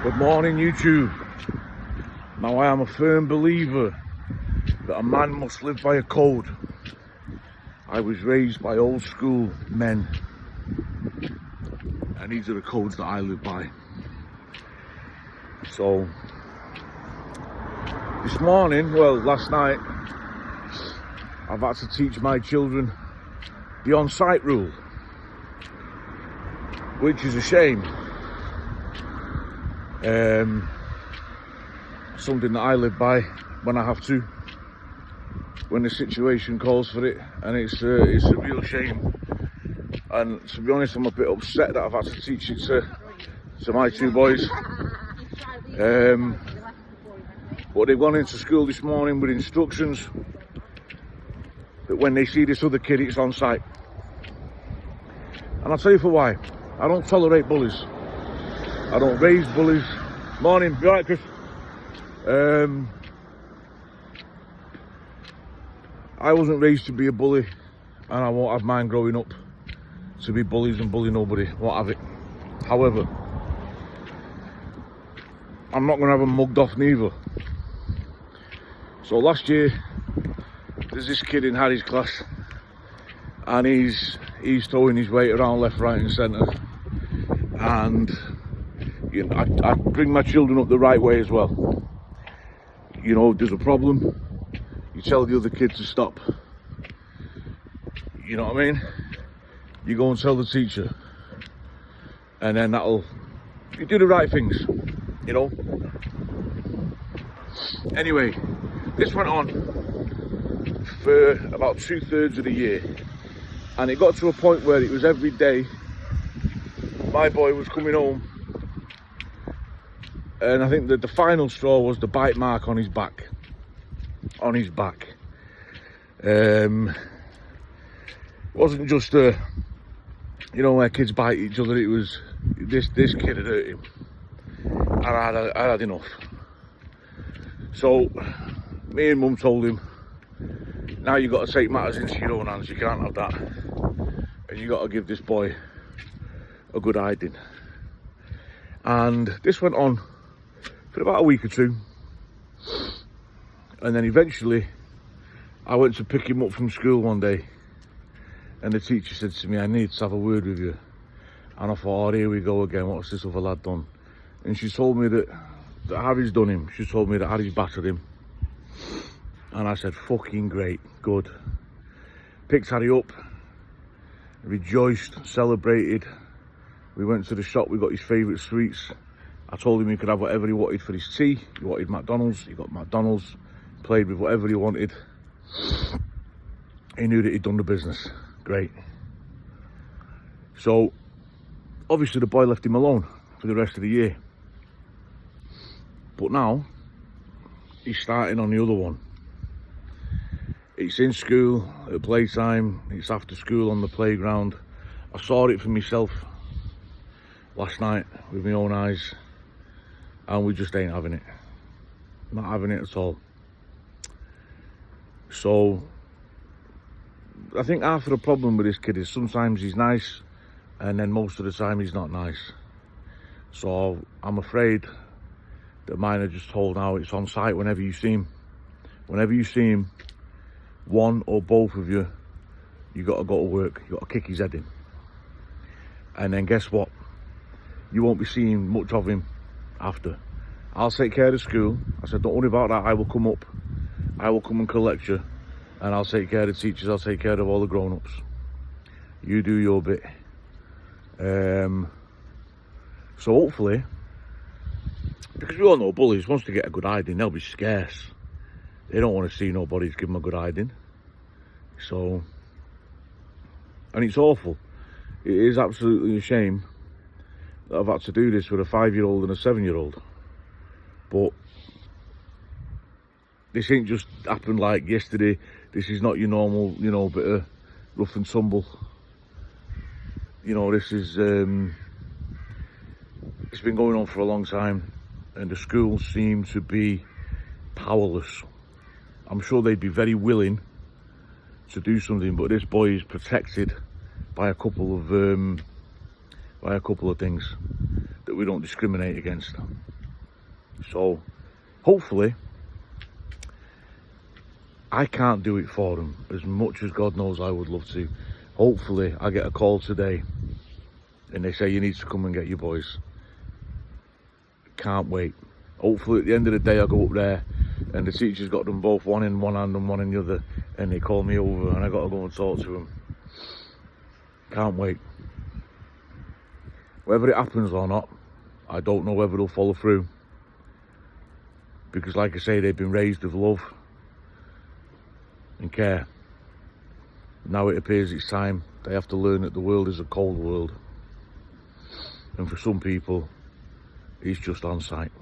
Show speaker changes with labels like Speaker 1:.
Speaker 1: Good morning, YouTube. Now, I am a firm believer that a man must live by a code. I was raised by old school men, and these are the codes that I live by. So, this morning, well, last night, I've had to teach my children the on-site rule, which is a shame. Something that I live by when I have to, when the situation calls for it, and it's a real shame. And to be honest, I'm a bit upset that I've had to teach it to my two boys. But they've gone into school this morning with instructions that when they see this other kid, it's on site. And I'll tell you for why. I don't tolerate bullies. I don't raise bullies. Morning, you alright, Chris? I wasn't raised to be a bully, and I won't have mine growing up to be bullies and bully nobody. Won't have it. However, I'm not going to have them mugged off neither. So last year, there's this kid in Harry's class, and he's throwing his weight around left, right and centre. And you know, I bring my children up the right way as well. You know, if there's a problem, you tell the other kid to stop. You know what I mean? You go and tell the teacher, and then you do the right things, you know? Anyway, this went on for about 2/3 of the year, and it got to a point where it was every day my boy was coming home, and I think that the final straw was the bite mark on his back. It wasn't just where kids bite each other. It was this kid had hurt him, and I had enough. So me and Mum told him, now you've got to take matters into your own hands. You can't have that, and you got to give this boy a good hiding. And this went on for about a week or two, and then eventually I went to pick him up from school one day, and the teacher said to me, I need to have a word with you. And I thought, oh, here we go again, what's this other lad done? And she told me that Harry's done him. She told me that Harry's battered him. And I said, fucking great, good. Picked Harry up, rejoiced, celebrated. We went to the shop, we got his favourite sweets. I told him he could have whatever he wanted for his tea. He wanted McDonald's, he got McDonald's. Played with whatever he wanted. He knew that he'd done the business. Great. So, obviously the boy left him alone for the rest of the year. But now, he's starting on the other one. It's in school, at playtime, it's after school on the playground. I saw it for myself last night with my own eyes, and we just ain't having it. Not having it at all. So, I think half of the problem with this kid is sometimes he's nice, and then most of the time he's not nice. So, I'm afraid that mine are just told now it's on site whenever you see him. Whenever you see him, one or both of you, you got to go to work. You got to kick his head in. And then guess what? You won't be seeing much of him after. I'll take care of the school. I said, don't worry about that. I will come up. I will come and collect you. And I'll take care of the teachers. I'll take care of all the grown-ups. You do your bit. So hopefully, because we all know bullies, once they get a good hiding, they'll be scarce. They don't want to see nobody give them a good hiding. So, and it's awful. It is absolutely a shame that I've had to do this with a 5-year-old and a 7-year-old. But this ain't just happened like yesterday. This is not your normal, bit of rough and tumble. This is, it's been going on for a long time, and the schools seem to be powerless. I'm sure they'd be very willing to do something, but this boy is protected by a couple of things that we don't discriminate against. So hopefully I can't do it for them as much as God knows I would love to. Hopefully I get a call today and they say you need to come and get your boys. Can't wait. Hopefully at the end of the day I go up there and the teacher's got them both, one in one hand and one in the other, and they call me over and I got to go and talk to them. Can't wait. Whether it happens or not, I don't know whether they'll follow through, because like I say, they've been raised with love and care. Now it appears it's time they have to learn that the world is a cold world, and for some people it's just on sight.